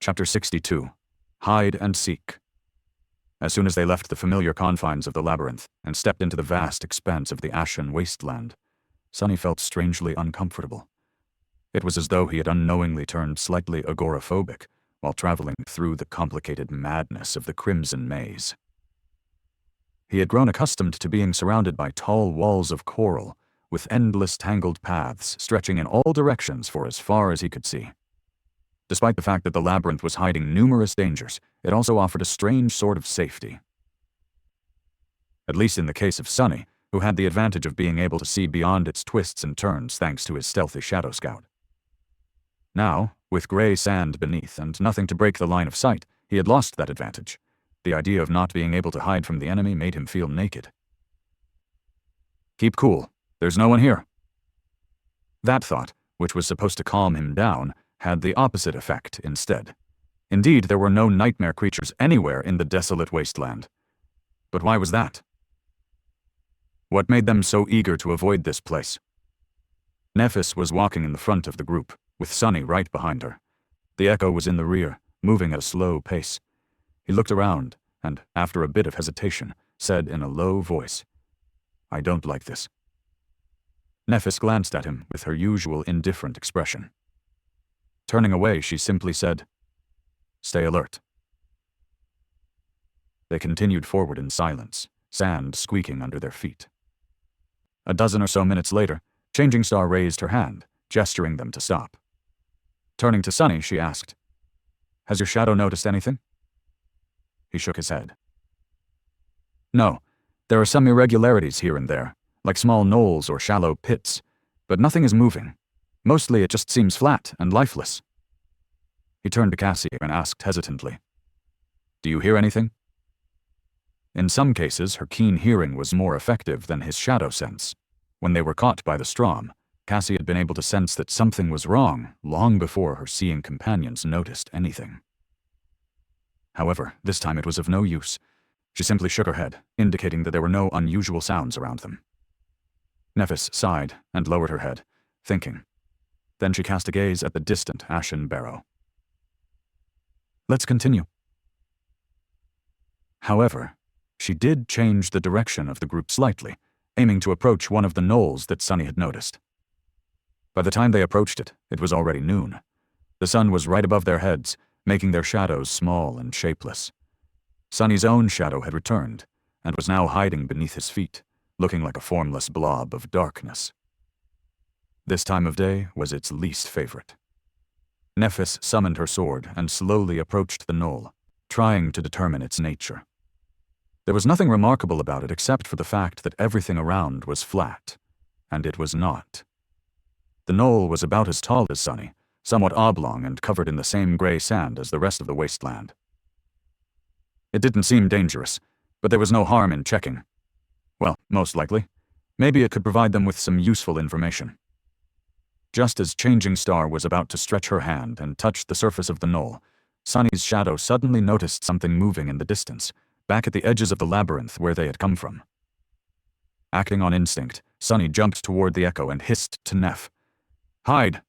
Chapter 62. Hide and Seek. As soon as they left the familiar confines of the labyrinth and stepped into the vast expanse of the ashen wasteland, Sonny felt strangely uncomfortable. It was as though he had unknowingly turned slightly agoraphobic while traveling through the complicated madness of the Crimson Maze. He had grown accustomed to being surrounded by tall walls of coral, with endless tangled paths stretching in all directions for as far as he could see. Despite the fact that the labyrinth was hiding numerous dangers, it also offered a strange sort of safety. At least in the case of Sonny, who had the advantage of being able to see beyond its twists and turns thanks to his stealthy shadow scout. Now, with gray sand beneath and nothing to break the line of sight, he had lost that advantage. The idea of not being able to hide from the enemy made him feel naked. Keep cool. There's no one here. That thought, which was supposed to calm him down, had the opposite effect instead. Indeed, there were no nightmare creatures anywhere in the desolate wasteland. But why was that? What made them so eager to avoid this place? Nephis was walking in the front of the group, with Sonny right behind her. The Echo was in the rear, moving at a slow pace. He looked around, and, after a bit of hesitation, said in a low voice, "I don't like this." Nephis glanced at him with her usual indifferent expression. Turning away, she simply said, "Stay alert." They continued forward in silence, sand squeaking under their feet. A dozen or so minutes later, Changing Star raised her hand, gesturing them to stop. Turning to Sonny, she asked, "Has your shadow noticed anything?" He shook his head. "No, there are some irregularities here and there, like small knolls or shallow pits, but nothing is moving. Mostly it just seems flat and lifeless." He turned to Cassie and asked hesitantly, "Do you hear anything?" In some cases, her keen hearing was more effective than his shadow sense. When they were caught by the Strom, Cassie had been able to sense that something was wrong long before her seeing companions noticed anything. However, this time it was of no use. She simply shook her head, indicating that there were no unusual sounds around them. Nephis sighed and lowered her head, thinking. Then she cast a gaze at the distant ashen barrow. "Let's continue." However, she did change the direction of the group slightly, aiming to approach one of the knolls that Sonny had noticed. By the time they approached it, it was already noon. The sun was right above their heads, making their shadows small and shapeless. Sonny's own shadow had returned, and was now hiding beneath his feet, looking like a formless blob of darkness. This time of day was its least favorite. Nephis summoned her sword and slowly approached the knoll, trying to determine its nature. There was nothing remarkable about it except for the fact that everything around was flat, and it was not. The knoll was about as tall as Sonny, somewhat oblong and covered in the same gray sand as the rest of the wasteland. It didn't seem dangerous, but there was no harm in checking. Well, most likely. Maybe it could provide them with some useful information. Just as Changing Star was about to stretch her hand and touch the surface of the knoll, Sonny's shadow suddenly noticed something moving in the distance, back at the edges of the labyrinth where they had come from. Acting on instinct, Sonny jumped toward the Echo and hissed to Neph, "Hide!"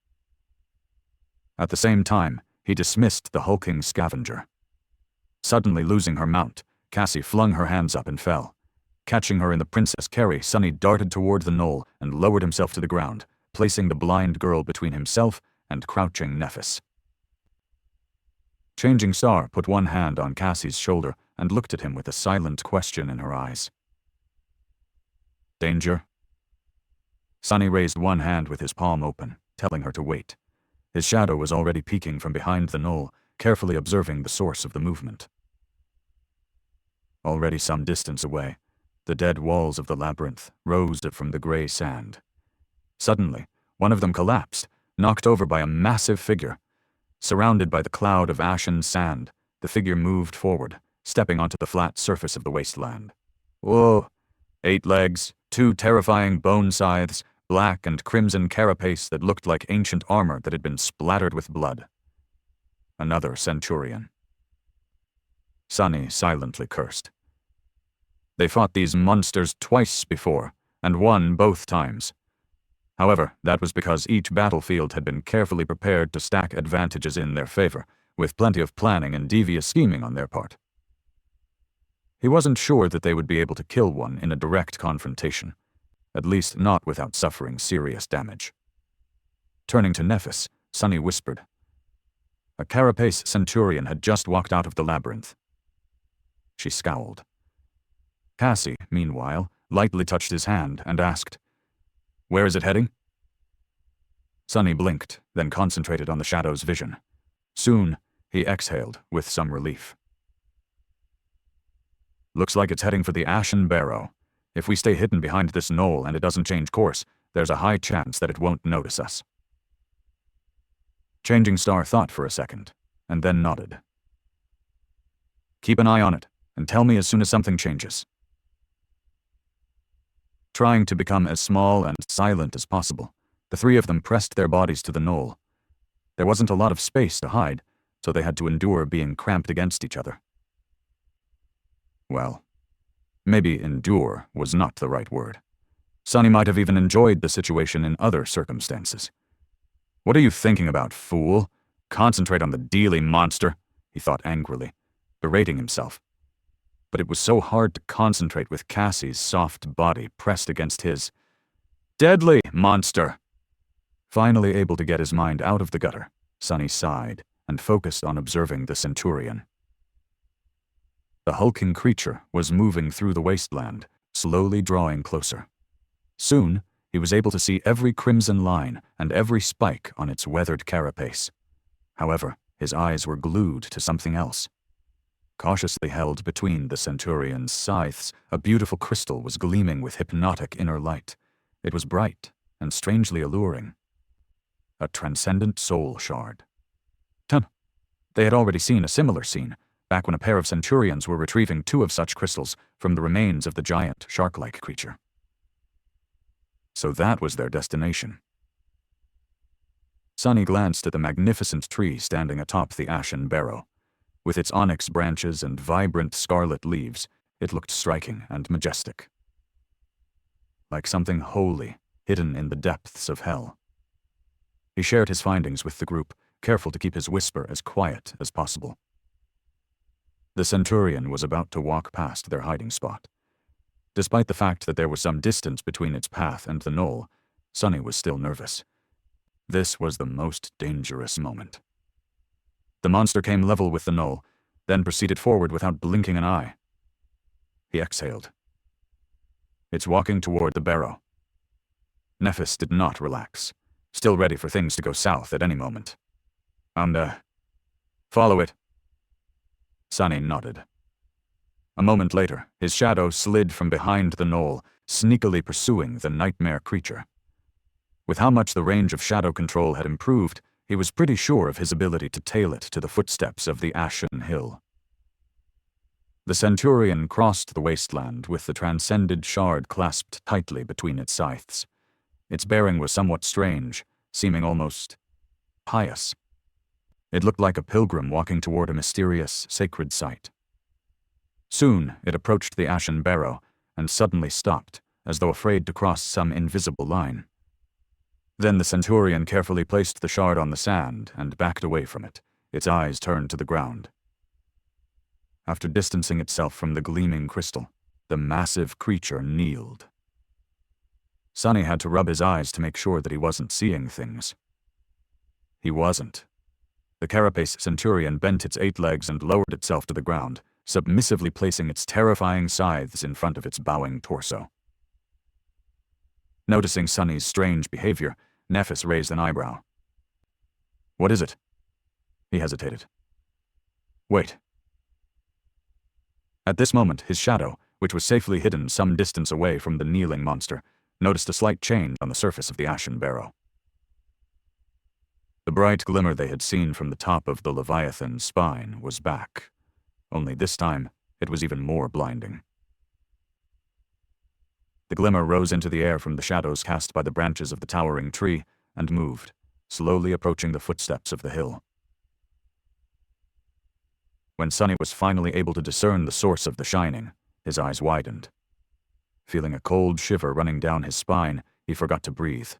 At the same time, he dismissed the hulking scavenger. Suddenly losing her mount, Cassie flung her hands up and fell. Catching her in the Princess Carry, Sonny darted toward the knoll and lowered himself to the ground, placing the blind girl between himself and crouching Nephis. Changing Star put one hand on Cassie's shoulder and looked at him with a silent question in her eyes. "Danger?" Sonny raised one hand with his palm open, telling her to wait. His shadow was already peeking from behind the knoll, carefully observing the source of the movement. Already some distance away, the dead walls of the labyrinth rose from the gray sand. Suddenly, one of them collapsed, knocked over by a massive figure. Surrounded by the cloud of ashen sand, the figure moved forward, stepping onto the flat surface of the wasteland. Whoa! 8 legs, 2 terrifying bone scythes, black and crimson carapace that looked like ancient armor that had been splattered with blood. Another centurion. Sonny silently cursed. They fought these monsters twice before, and won both times. However, that was because each battlefield had been carefully prepared to stack advantages in their favor, with plenty of planning and devious scheming on their part. He wasn't sure that they would be able to kill one in a direct confrontation, at least not without suffering serious damage. Turning to Nephis, Sunny whispered. A carapace centurion had just walked out of the labyrinth. She scowled. Cassie, meanwhile, lightly touched his hand and asked, "Where is it heading?" Sunny blinked, then concentrated on the shadow's vision. Soon, he exhaled with some relief. "Looks like it's heading for the Ashen Barrow. If we stay hidden behind this knoll and it doesn't change course, there's a high chance that it won't notice us." Changing Star thought for a second, and then nodded. "Keep an eye on it, and tell me as soon as something changes." Trying to become as small and silent as possible, the three of them pressed their bodies to the knoll. There wasn't a lot of space to hide, so they had to endure being cramped against each other. Well, maybe endure was not the right word. Sunny might have even enjoyed the situation in other circumstances. "What are you thinking about, fool? Concentrate on the dealy monster," he thought angrily, berating himself. But it was so hard to concentrate with Cassie's soft body pressed against his. "Deadly monster!" Finally able to get his mind out of the gutter, Sunny sighed and focused on observing the centurion. The hulking creature was moving through the wasteland, slowly drawing closer. Soon, he was able to see every crimson line and every spike on its weathered carapace. However, his eyes were glued to something else. Cautiously held between the centurion's scythes, a beautiful crystal was gleaming with hypnotic inner light. It was bright and strangely alluring. A transcendent soul shard. They had already seen a similar scene, back when a pair of centurions were retrieving 2 of such crystals from the remains of the giant, shark-like creature. So that was their destination. Sunny glanced at the magnificent tree standing atop the Ashen Barrow. With its onyx branches and vibrant scarlet leaves, it looked striking and majestic. Like something holy, hidden in the depths of hell. He shared his findings with the group, careful to keep his whisper as quiet as possible. The centurion was about to walk past their hiding spot. Despite the fact that there was some distance between its path and the knoll, Sunny was still nervous. This was the most dangerous moment. The monster came level with the knoll, then proceeded forward without blinking an eye. He exhaled. "It's walking toward the barrow." Nephis did not relax, still ready for things to go south at any moment. Follow it." Sunny nodded. A moment later, his shadow slid from behind the knoll, sneakily pursuing the nightmare creature. With how much the range of shadow control had improved, he was pretty sure of his ability to tail it to the footsteps of the Ashen Hill. The centurion crossed the wasteland with the transcended shard clasped tightly between its scythes. Its bearing was somewhat strange, seeming almost pious. It looked like a pilgrim walking toward a mysterious, sacred site. Soon, it approached the Ashen Barrow and suddenly stopped, as though afraid to cross some invisible line. Then the centurion carefully placed the shard on the sand and backed away from it, its eyes turned to the ground. After distancing itself from the gleaming crystal, the massive creature kneeled. Sunny had to rub his eyes to make sure that he wasn't seeing things. He wasn't. The carapace centurion bent its 8 legs and lowered itself to the ground, submissively placing its terrifying scythes in front of its bowing torso. Noticing Sunny's strange behavior, Nephis raised an eyebrow. "What is it?" He hesitated. "Wait." At this moment, his shadow, which was safely hidden some distance away from the kneeling monster, noticed a slight change on the surface of the Ashen Barrow. The bright glimmer they had seen from the top of the Leviathan's spine was back, only this time it was even more blinding. The glimmer rose into the air from the shadows cast by the branches of the towering tree and moved, slowly approaching the footsteps of the hill. When Sunny was finally able to discern the source of the shining, his eyes widened. Feeling a cold shiver running down his spine, he forgot to breathe.